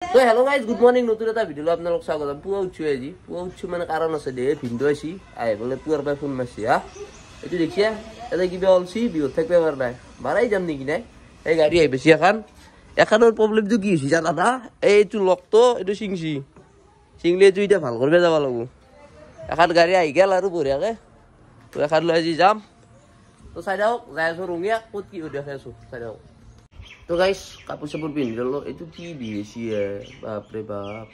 তো hello' guys, good morning. নতুন এটা ভিডিঅ'লৈ আপোনালোক স্বাগতম। পুৱা উঠিছোঁ আজি। পুৱা উঠিছোঁ মানে কাৰণ আছে দে, ভিনদেউ আহিছে আহি বোলে পুৱাৰ পৰা ফোন মাৰিছে। এইটো দেখিয়া এটা কিবা অলছি বিহুত থাকিব পৰা নাই, বাৰাই যাম নেকি নাই। এই গাড়ী আহি পাইছে এখানৰ প্ৰব্লেমটো কি হৈছে জানা না? এইটো লকটো এইটো চিংলি এইটো এতিয়া ভাল কৰিব যাব লাগিব। এখন গাড়ী আহি গেল আৰু বঢ়িয়াকে। তো এখন লৈ আজি যাম। তো চাই থাকক, যাই আছোঁ ৰঙিয়া ক'ত কি দেখাই আছোঁ, চাই থাকক। তো গাইছ কাপোৰ চাপোৰ পিন্ধি ল'লোঁ। এইটো কি বিহেছি বাপৰে বাপ।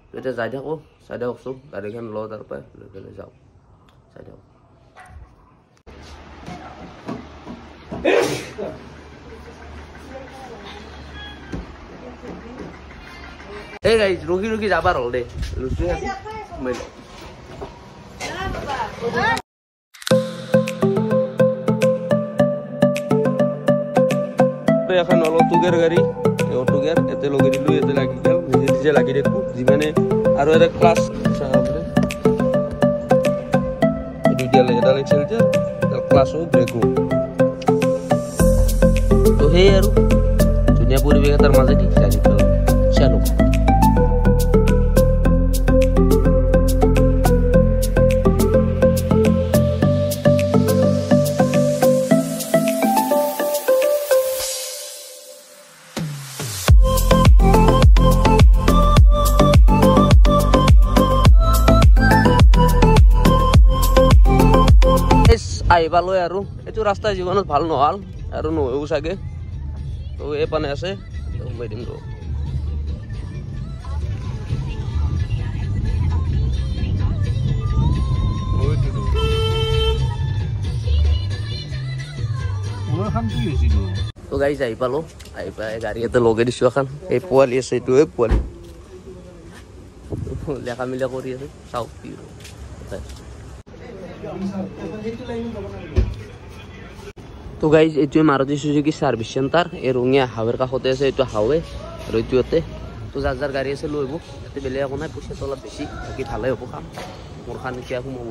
তো এতিয়া যাই থাকোঁ, চাই থাককচোন। গাড়ীখন লওঁ তাৰ পৰাই লৈ পেলাই যাওঁ, চাই থাকক। এই গাইছ ৰখি ৰখি যাবাৰ হ'ল দেই। এখন হল অটোগের গাড়ী, এই অটোগের এতে লগাই দিলোঁ, এতে লাগি গেল, নিজে নিজে লাগি দেখোঁ যিমানে। আৰু এটা ক্লাছ দুইটা এডাল এক্সেলজাৰ, ক্লাছো ব্ৰেকো। তো সেই আৰু ধুনীয়া পৰিৱেশ এটাৰ মাজেদি গাড়ী চালোঁ। আহি পালোঁ আৰু এইটো ৰাস্তা জীৱনত ভাল নহ'ল আৰু নহয়ও চাগে। তো এই পানে আছে, সোমাই দিম ৰ। তো গাড়ী আহি পালোঁ, আহি পাই গাড়ী এটা লগাই দিছোঁ এখন। এই পোৱালি আছে, এইটো পোৱালি লেখা মিলা কৰি আছে, চাওক কি। তো গাইজ এইটোৱে মাৰুতি চুজুকি ছাৰ্ভিচ চেণ্টাৰ, এই ৰঙিয়া হাৱেৰ কাষতে আছে। এইটো হাৱে আৰু এইটো ইয়াতে। তো যাৰ যাৰ গাড়ী আছে লৈ আহিব, ইয়াতে বেলেগ একো নাই, পইচাটো অলপ বেছি, বাকী ভালেই হ'ব কাম। মোৰ খান এতিয়া সোমাব।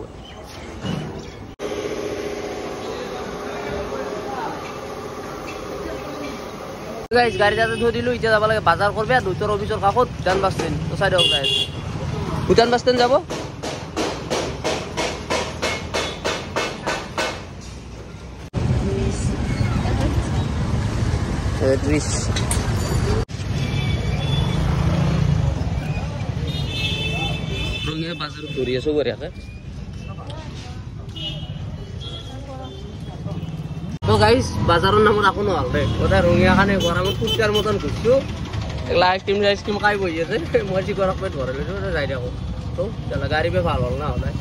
গাইজ গাড়ী তাতে থৈ দিলোঁ, এতিয়া যাব লাগে বাজাৰ কৰিব দুইটাৰ অফিচৰ কাষত ভূটান বাছ ষ্টেণ্ড। তো চাই দিয়ক গাইজ, ভূটান বাছ ষ্টেণ্ড যাব। ৰঙিয়া বাজাৰ ঘূৰি আছো বঢ়িয়াকে। তো গাইজ বাজাৰৰ নামত একো নহ'ল দে, গোটেই ৰঙিয়া খানে গৰমত ফুটকাৰ মতন ঘূৰছোঁ। এইগিলা আইচক্ৰীম খাই বহি আছে। মই যি গৰম পেট ভৰাই লৈছোঁ, যাই থাকোঁ। তো গাড়ী পে ভাল হ'ল না সদায়।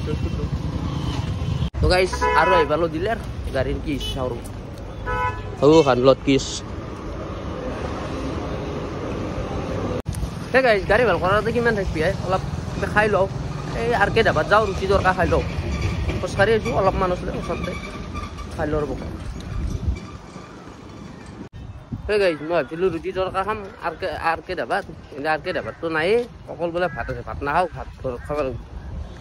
তো গাইজ আৰু আহি পালোঁ দিলে গাড়ীৰ কি চাওঁ খানলত কিছ। সেই গাইজ গাড়ী ভাল কৰাতে কিমান থাকবি অলপ খাই লওঁ। এই আৰ কে ধাবাত যাওঁ, ৰুটি দৰকাৰ খাই লওঁ। খোজকাঢ়ি আছোঁ অলপমান আছিলে ওচৰতে, খাই লওঁ ৰ'ব। সেই গাইজ মই ভাবিছিলোঁ ৰুটি দৰকাৰ খাম আৰ কে ধাবাত, কিন্তু আৰ কে ধাবাততো নায়েই, অকল বোলে ভাত আছে। ভাত নাখাওঁ, ভাত খাব লাগিব।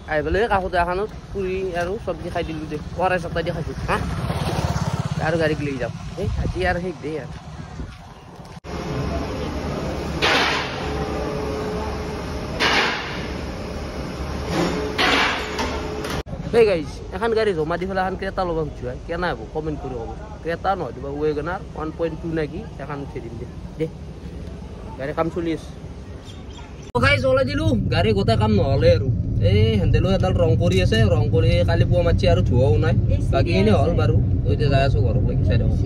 আহি পেলাই কাষতে এখনত পুৰি আৰু চব্জি খাই দিলোঁ দে, কৰাই চটাই দি খাইছোঁ। আৰু গাড়ীক লৈ যাওঁ। এই আজি আৰু সেই দেই আৰু এই গাইজ এখন গাড়ী জমা দি পেলাই এখন ক্ৰেটা ল'ব খুজিছোঁ। কেনে হ'ব কমেণ্ট কৰি ক'ব। ক্ৰেটা নহয় দিবা ৱেগনাৰ 1.2 নেকি, এখন উঠাই দিম দে। গাড়ী কাম চলি আছে। গাড়ী চলাই দিলোঁ, গাড়ী গোটেই কাম নহ'লে আৰু এই হেণ্ডেলো এডাল ৰং কৰি আছে, ৰং কৰি কালি পুৱা মাতিছে আৰু ধোৱাও নাই। বাকীখিনি হ'ল বাৰু। এতিয়া যাই আছোঁ ঘৰত লাগি চাই থাকক।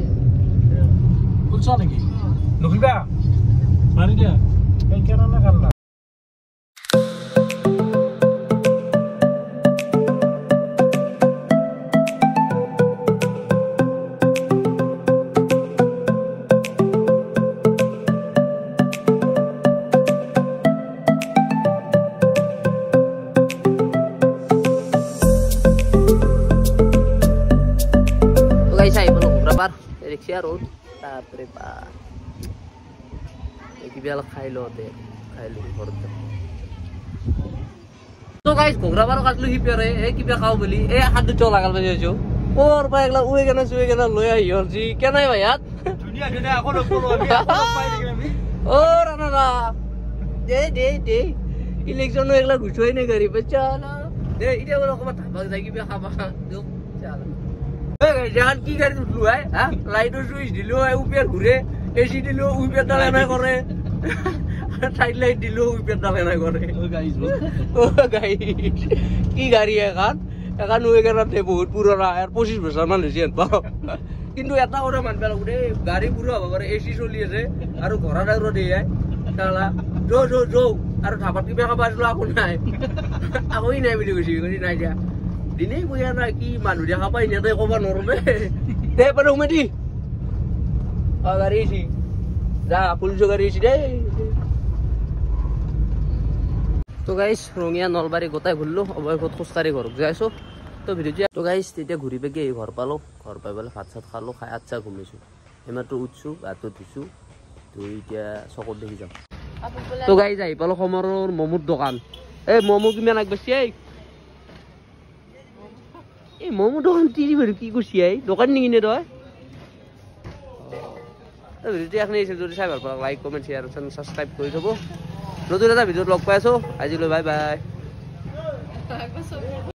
ৰিক্সা ৰোড তাপৰে বা কিবা খাই লো দে, খাই লো ঘৰত। তো গাইজ ঘোগৰাবাৰো কাটলো সিপিয়াৰে এই কিবা খাওঁ বুলি এই হাত দুটা লাগাল পাই আছো। ওর পা একলা উয়ে কেনা লৈ আহি হল জি কেনাই ভাই হাত ধুনিয়া ধুনিয়া আকৌ লগ পালো আমি পাই দেখি আমি ও রানা দে ইলেকশন এগুলা ঘুষোই নাই গাড়ি পে চালা দে এটা বলো কবা ধাবাক যাই কিবা খাবা যো চালা জান কি গাড়ি উঠলো হ্যাঁ লাইটৰ সুইচ দিলো উপের ঘুরে এসি দিলো উপের ডালে না করে সাইড লাইট দিলো উপের ডালে না করে ও গাইস কি গাড়ি এখন ওই গাড়িতে বহুত পুরোনা আর 25 বছর মান হয়েছে পাও কিন্তু এটা কথা মানবে লাগবে রে গাড়ি পুরো হবা করে এসি চলি আছে আর ঘোড়া ডাইরো দিয়ে চালা জো আর ধাবাত কিবা খাবা আসলো আকৌ নাই আকোই নাই বুলি কৈছি কৈছি নাই যা দিনেই বইয়া না কি মানুহ দেখা পাই নেতে কবা নৰবে দে পারে উমেদি গাড়ি এসি যা পুলিশ গাড়ি এসি দে তো গাইস রঙিয়া নলবাৰী গোটাই ঘুৰলো অবয়সত খোজকাঢ়ি ঘৰত যাইছো তো ভিডিও তো গাইস তেতিয়া ঘূৰি পেকি ঘৰ পালো ঘৰ পাই পেলাই ভাত চাত খালো খাই আচ্ছা ঘুমিছো এইমাত্ৰ উঠছো গাটো ধুইছো তো এতিয়া চকত দেখি যাম তো গাইস আহি পালো সমাৰৰ মমোৰ দোকান এই মমো কিমান আগবাছি এই মমো দোকান তিৰি বাৰু কি কৈছি দোকান নিকিনে তই ভিডিওটি এখন এই যদি চাই ভাল পাওক লাইক কমেন্ট শেয়ার সাবস্ক্রাইব কৰি থব নতুন এটা ভিডিওত লগ পাই আছো আজিলৈ বাই বাই